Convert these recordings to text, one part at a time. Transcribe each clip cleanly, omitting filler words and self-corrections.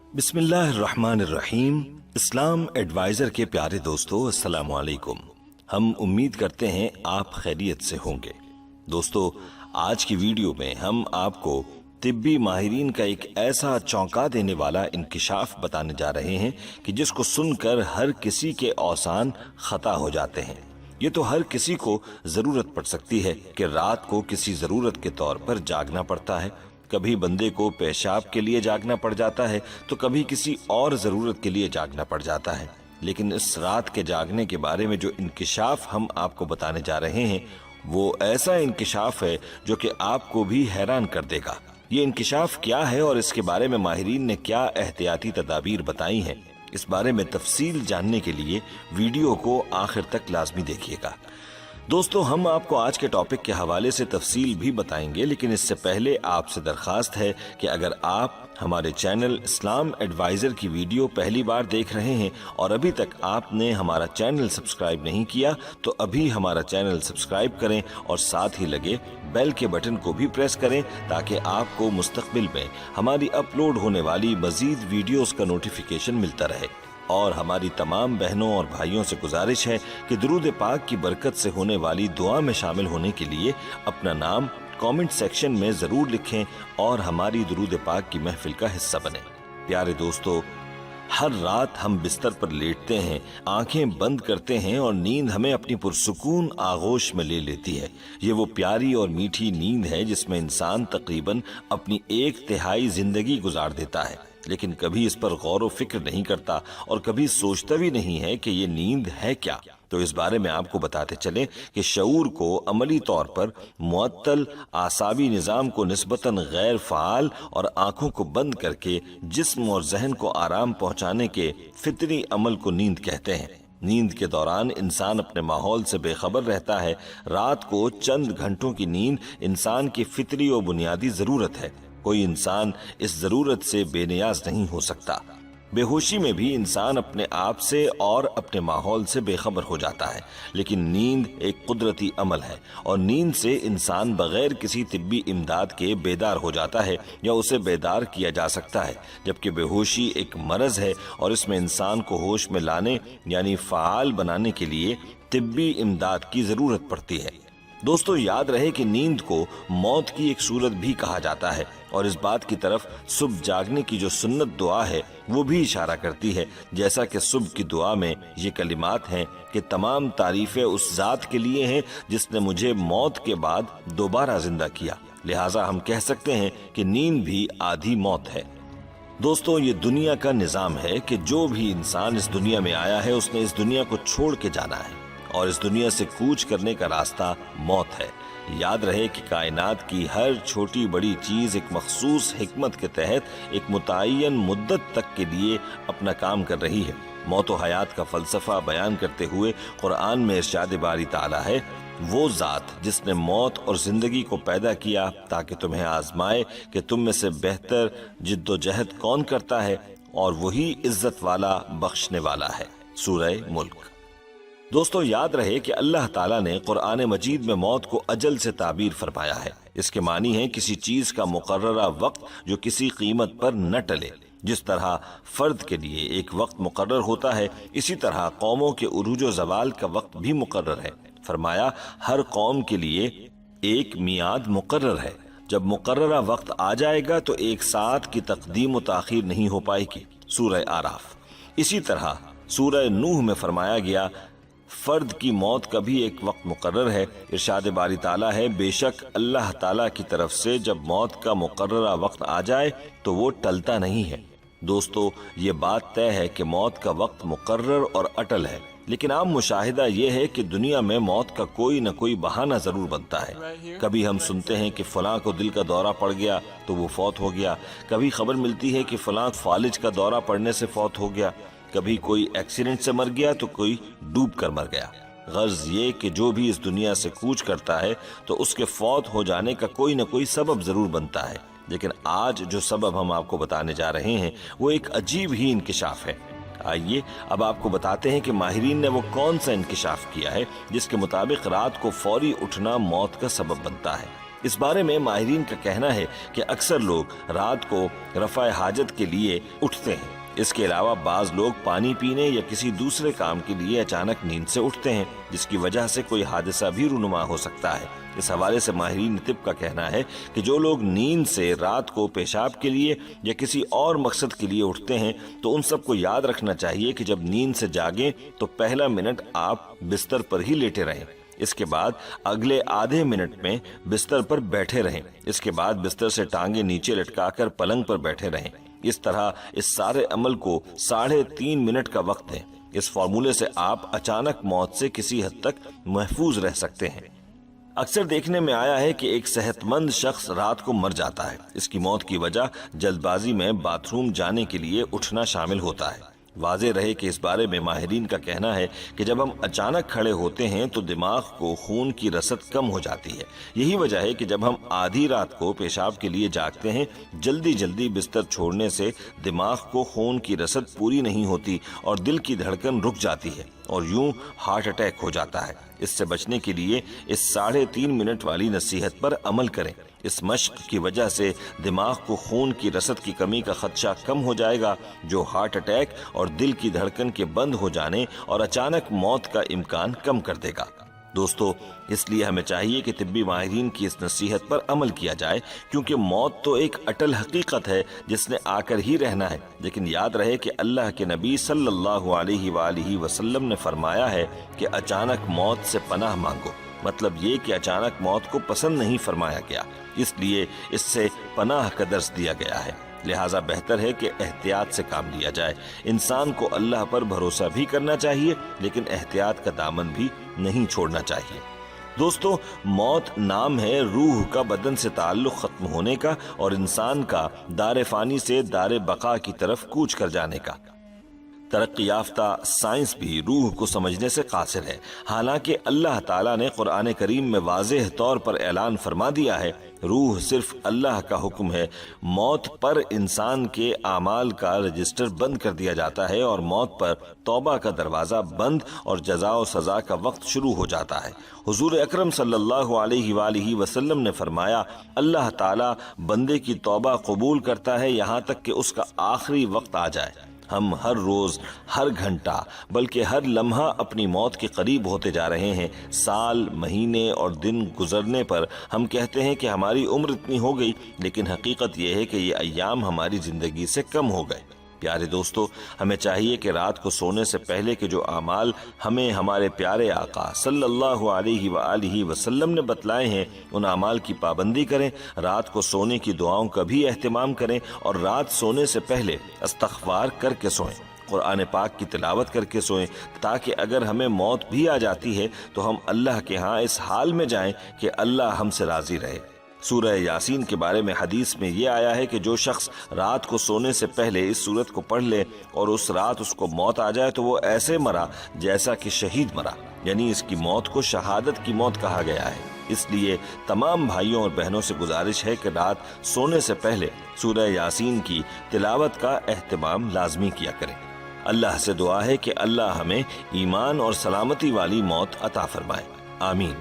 बिस्मिल्लाहिर्रहमानिर्रहीम। इस्लाम एडवाइजर के प्यारे दोस्तों, अस्सलाम वालेकुम। हम उम्मीद करते हैं आप खैरियत से होंगे। दोस्तों, आज की वीडियो में हम आपको तिब्बी माहिरीन का एक ऐसा चौंका देने वाला इंकिशाफ बताने जा रहे हैं कि जिसको सुनकर हर किसी के औसान खता हो जाते हैं। ये तो हर किसी को जरूरत पड़ सकती है कि रात को किसी जरूरत के तौर पर जागना पड़ता है। कभी बंदे को पेशाब के लिए जागना पड़ जाता है तो कभी किसी और जरूरत के लिए जागना पड़ जाता है। लेकिन इस रात के जागने के बारे में जो इंकिशाफ हम आपको बताने जा रहे हैं वो ऐसा इंकिशाफ है जो कि आपको भी हैरान कर देगा। ये इंकिशाफ क्या है और इसके बारे में माहिरीन ने क्या एहतियाती तदाबीर बताई हैं, इस बारे में तफसील जानने के लिए वीडियो को आखिर तक लाजमी देखिएगा। दोस्तों, हम आपको आज के टॉपिक के हवाले से तफसील भी बताएंगे, लेकिन इससे पहले आपसे दरखास्त है कि अगर आप हमारे चैनल इस्लाम एडवाइजर की वीडियो पहली बार देख रहे हैं और अभी तक आपने हमारा चैनल सब्सक्राइब नहीं किया तो अभी हमारा चैनल सब्सक्राइब करें और साथ ही लगे बेल के बटन को भी प्रेस करें ताकि आपको मुस्तकबिल में हमारी अपलोड होने वाली मजीद वीडियोस का नोटिफिकेशन मिलता रहे। और हमारी तमाम बहनों और भाइयों से गुजारिश है कि दुरूद पाक की बरकत से होने वाली दुआ में शामिल होने के लिए अपना नाम कमेंट सेक्शन में जरूर लिखें और हमारी दुरूद पाक की महफिल का हिस्सा बने। प्यारे दोस्तों, हर रात हम बिस्तर पर लेटते हैं, आंखें बंद करते हैं और नींद हमें अपनी पुरसुकून आगोश में ले लेती है। ये वो प्यारी और मीठी नींद है जिसमें इंसान तकरीबन अपनी 1/3 जिंदगी गुजार देता है, लेकिन कभी इस पर गौर व फिक्र नहीं करता और कभी सोचता भी नहीं है कि ये नींद है क्या। तो इस बारे में आपको बताते चलें कि शऊर को अमली तौर पर मुअत्तल आसाबी निज़ाम को निस्बतन गैर फ़ाल और आंखों को बंद करके जिस्म और जहन को आराम पहुंचाने के फितरी अमल को नींद कहते हैं। नींद के दौरान इंसान अपने माहौल से बेखबर रहता है। रात को चंद घंटों की नींद इंसान की फितरी और बुनियादी जरूरत है। कोई इंसान इस जरूरत से बेनियाज नहीं हो सकता। बेहोशी में भी इंसान अपने आप से और अपने माहौल से बेखबर हो जाता है, लेकिन नींद एक कुदरती अमल है और नींद से इंसान बगैर किसी तिब्बी इमदाद के बेदार हो जाता है या उसे बेदार किया जा सकता है। जबकि बेहोशी एक मरज है और इसमें इंसान को होश में लाने यानी फाल बनाने के लिए तिब्बी इमदाद की जरूरत पड़ती है। दोस्तों, याद रहे कि नींद को मौत की एक सूरत भी कहा जाता है और इस बात की तरफ सुबह जागने की जो सुन्नत दुआ है वो भी इशारा करती है। जैसा कि सुबह की दुआ में ये कलिमात हैं कि तमाम तारीफें उस जात के लिए हैं जिसने मुझे मौत के बाद दोबारा जिंदा किया। लिहाजा हम कह सकते हैं कि नींद भी आधी मौत है। दोस्तों, ये दुनिया का निजाम है कि जो भी इंसान इस दुनिया में आया है उसने इस दुनिया को छोड़ के जाना है और इस दुनिया से कूच करने का रास्ता मौत है। याद रहे कि कायनात की हर छोटी बड़ी चीज एक मखसूस हिकमत के तहत एक मुतय्यन मुद्दत तक के लिए अपना काम कर रही है। मौत व हयात का फलसफा बयान करते हुए कुरान में इरशाद बारी ताला है, वो जात जिसने मौत और जिंदगी को पैदा किया ताकि तुम्हें आजमाए कि तुम में से बेहतर जिद्दोजहद कौन करता है, और वही इज्जत वाला बख्शने वाला है। सूरह मुल्क। दोस्तों, याद रहे कि अल्लाह ताला ने कुरान मजीद में मौत को अजल से ताबीर फरमाया है। इसके मानी है किसी चीज का मुकर्ररा वक्त जो किसी कीमत पर न टले। जिस तरह फर्द के लिए एक वक्त मुकर्रर होता है, इसी तरह कौमों के उरूज व ज़वाल का वक्त भी मुकर्रर है। फरमाया, हर कौम के लिए एक मियाद मुकर्रर है। जब मुकर्ररा वक्त आ जाएगा तो एक साथ की तकदीम व ताखीर नहीं हो पाएगी। सूरह आराफ। इसी तरह सूरह नूह में फरमाया गया, फर्द की मौत का भी एक वक्त मुकर्रर है। इरशाद बारी ताला है, बेशक अल्लाह ताला की तरफ से जब मौत का मुकर्ररा वक्त आ जाए तो वो टलता नहीं है। दोस्तों, ये बात तय है कि मौत का वक्त मुकर्रर और अटल है, लेकिन आम मुशाहिदा ये है कि दुनिया में मौत का कोई न कोई बहाना जरूर बनता है। कभी हम सुनते हैं कि फलां को दिल का दौरा पड़ गया तो वो फौत हो गया। कभी खबर मिलती है कि फलां फालिज का दौरा पड़ने से फौत हो गया। कभी कोई एक्सीडेंट से मर गया तो कोई डूब कर मर गया। गर्ज ये कि जो भी इस दुनिया से कूच करता है तो उसके फौत हो जाने का कोई न कोई सबब जरूर बनता है। लेकिन आज जो सबब हम आपको बताने जा रहे हैं वो एक अजीब ही इंकिशाफ है। आइए अब आपको बताते हैं कि माहिरीन ने वो कौन सा इंकिशाफ किया है जिसके मुताबिक रात को फौरी उठना मौत का सबब बनता है। اس بارے میں ماہرین کا کہنا ہے کہ اکثر لوگ رات کو رفع حاجت کے لیے اٹھتے ہیں۔ اس کے علاوہ بعض لوگ پانی پینے یا کسی دوسرے کام کے لیے اچانک نیند سے اٹھتے ہیں، جس کی وجہ سے کوئی حادثہ بھی رونما ہو سکتا ہے۔ اس حوالے سے ماہرین طب کا کہنا ہے کہ جو لوگ نیند سے رات کو پیشاب کے لیے یا کسی اور مقصد کے لیے اٹھتے ہیں تو ان سب کو یاد رکھنا چاہیے کہ جب نیند سے جاگیں تو پہلا منٹ آپ بستر پر ہی لیٹے رہیں، اس کے بعد اگلے آدھے منٹ میں بستر پر بیٹھے رہیں، اس کے بعد بستر سے ٹانگیں نیچے لٹکا کر پلنگ پر بیٹھے رہیں۔ اس طرح اس سارے عمل کو 3.5 منٹ کا وقت ہے۔ اس فارمولے سے آپ اچانک موت سے کسی حد تک محفوظ رہ سکتے ہیں۔ اکثر دیکھنے میں آیا ہے کہ ایک صحت مند شخص رات کو مر جاتا ہے۔ اس کی موت کی وجہ جلد بازی میں باتھ روم جانے کے لیے اٹھنا شامل ہوتا ہے۔ واضح رہے کہ اس بارے میں ماہرین کا کہنا ہے کہ جب ہم اچانک کھڑے ہوتے ہیں تو دماغ کو خون کی رسد کم ہو جاتی ہے۔ یہی وجہ ہے کہ جب ہم آدھی رات کو پیشاب کے لیے جاگتے ہیں، جلدی بستر چھوڑنے سے دماغ کو خون کی رسد پوری نہیں ہوتی اور دل کی دھڑکن رک جاتی ہے اور یوں ہارٹ اٹیک ہو جاتا ہے۔ اس سے بچنے کے لیے اس 3.5 منٹ والی نصیحت پر عمل کریں۔ اس مشق کی وجہ سے دماغ کو خون کی رسد کی کمی کا خدشہ کم ہو جائے گا، جو ہارٹ اٹیک اور دل کی دھڑکن کے بند ہو جانے اور اچانک موت کا امکان کم کر دے گا۔ دوستو، اس لیے ہمیں چاہیے کہ طبی ماہرین کی اس نصیحت پر عمل کیا جائے، کیونکہ موت تو ایک اٹل حقیقت ہے جس نے آ کر ہی رہنا ہے۔ لیکن یاد رہے کہ اللہ کے نبی صلی اللہ علیہ وآلہ وسلم نے فرمایا ہے کہ اچانک موت سے پناہ مانگو، مطلب یہ کہ اچانک موت کو پسند نہیں فرمایا گیا، اس لیے اس سے پناہ کا درس دیا گیا ہے۔ لہٰذا بہتر ہے کہ احتیاط سے کام لیا جائے۔ انسان کو اللہ پر بھروسہ بھی کرنا چاہیے، لیکن احتیاط کا دامن بھی نہیں چھوڑنا چاہیے۔ دوستو، موت نام ہے روح کا بدن سے تعلق ختم ہونے کا اور انسان کا دار فانی سے دار بقا کی طرف کوچ کر جانے کا۔ ترقی یافتہ سائنس بھی روح کو سمجھنے سے قاصر ہے، حالانکہ اللہ تعالیٰ نے قرآن کریم میں واضح طور پر اعلان فرما دیا ہے، روح صرف اللہ کا حکم ہے۔ موت پر انسان کے اعمال کا رجسٹر بند کر دیا جاتا ہے اور موت پر توبہ کا دروازہ بند اور جزا و سزا کا وقت شروع ہو جاتا ہے۔ حضور اکرم صلی اللہ علیہ وآلہ وسلم نے فرمایا، اللہ تعالیٰ بندے کی توبہ قبول کرتا ہے یہاں تک کہ اس کا آخری وقت آ جائے۔ ہم ہر روز، ہر گھنٹہ، بلکہ ہر لمحہ اپنی موت کے قریب ہوتے جا رہے ہیں۔ سال، مہینے اور دن گزرنے پر ہم کہتے ہیں کہ ہماری عمر اتنی ہو گئی، لیکن حقیقت یہ ہے کہ یہ ایام ہماری زندگی سے کم ہو گئے۔ پیارے دوستو، ہمیں چاہیے کہ رات کو سونے سے پہلے کے جو اعمال ہمیں ہمارے پیارے آقا صلی اللہ علیہ وآلہ وسلم نے بتلائے ہیں، ان اعمال کی پابندی کریں، رات کو سونے کی دعاؤں کا بھی اہتمام کریں اور رات سونے سے پہلے استغفار کر کے سوئیں، قرآن پاک کی تلاوت کر کے سوئیں، تاکہ اگر ہمیں موت بھی آ جاتی ہے تو ہم اللہ کے ہاں اس حال میں جائیں کہ اللہ ہم سے راضی رہے۔ سورہ یاسین کے بارے میں حدیث میں یہ آیا ہے کہ جو شخص رات کو سونے سے پہلے اس سورت کو پڑھ لے اور اس رات اس کو موت آ جائے تو وہ ایسے مرا جیسا کہ شہید مرا، یعنی اس کی موت کو شہادت کی موت کہا گیا ہے۔ اس لیے تمام بھائیوں اور بہنوں سے گزارش ہے کہ رات سونے سے پہلے سورہ یاسین کی تلاوت کا اہتمام لازمی کیا کریں۔ اللہ سے دعا ہے کہ اللہ ہمیں ایمان اور سلامتی والی موت عطا فرمائے، آمین۔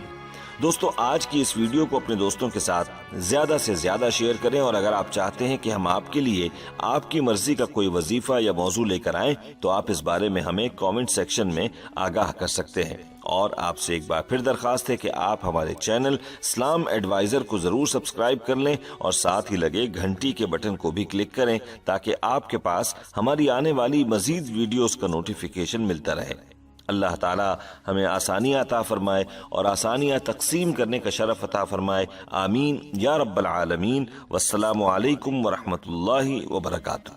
دوستو، آج کی اس ویڈیو کو اپنے دوستوں کے ساتھ زیادہ سے زیادہ شیئر کریں، اور اگر آپ چاہتے ہیں کہ ہم آپ کے لیے آپ کی مرضی کا کوئی وظیفہ یا موضوع لے کر آئیں تو آپ اس بارے میں ہمیں کامنٹ سیکشن میں آگاہ کر سکتے ہیں۔ اور آپ سے ایک بار پھر درخواست ہے کہ آپ ہمارے چینل اسلام ایڈوائزر کو ضرور سبسکرائب کر لیں اور ساتھ ہی لگے گھنٹی کے بٹن کو بھی کلک کریں تاکہ آپ کے پاس ہماری آنے والی مزید ویڈیوز کا نوٹیفیکیشن ملتا رہے۔ اللہ تعالی ہمیں آسانیاں عطا فرمائے اور آسانیاں تقسیم کرنے کا شرف عطا فرمائے، آمین یا رب العالمین۔ والسلام علیکم ورحمۃ اللہ وبرکاتہ۔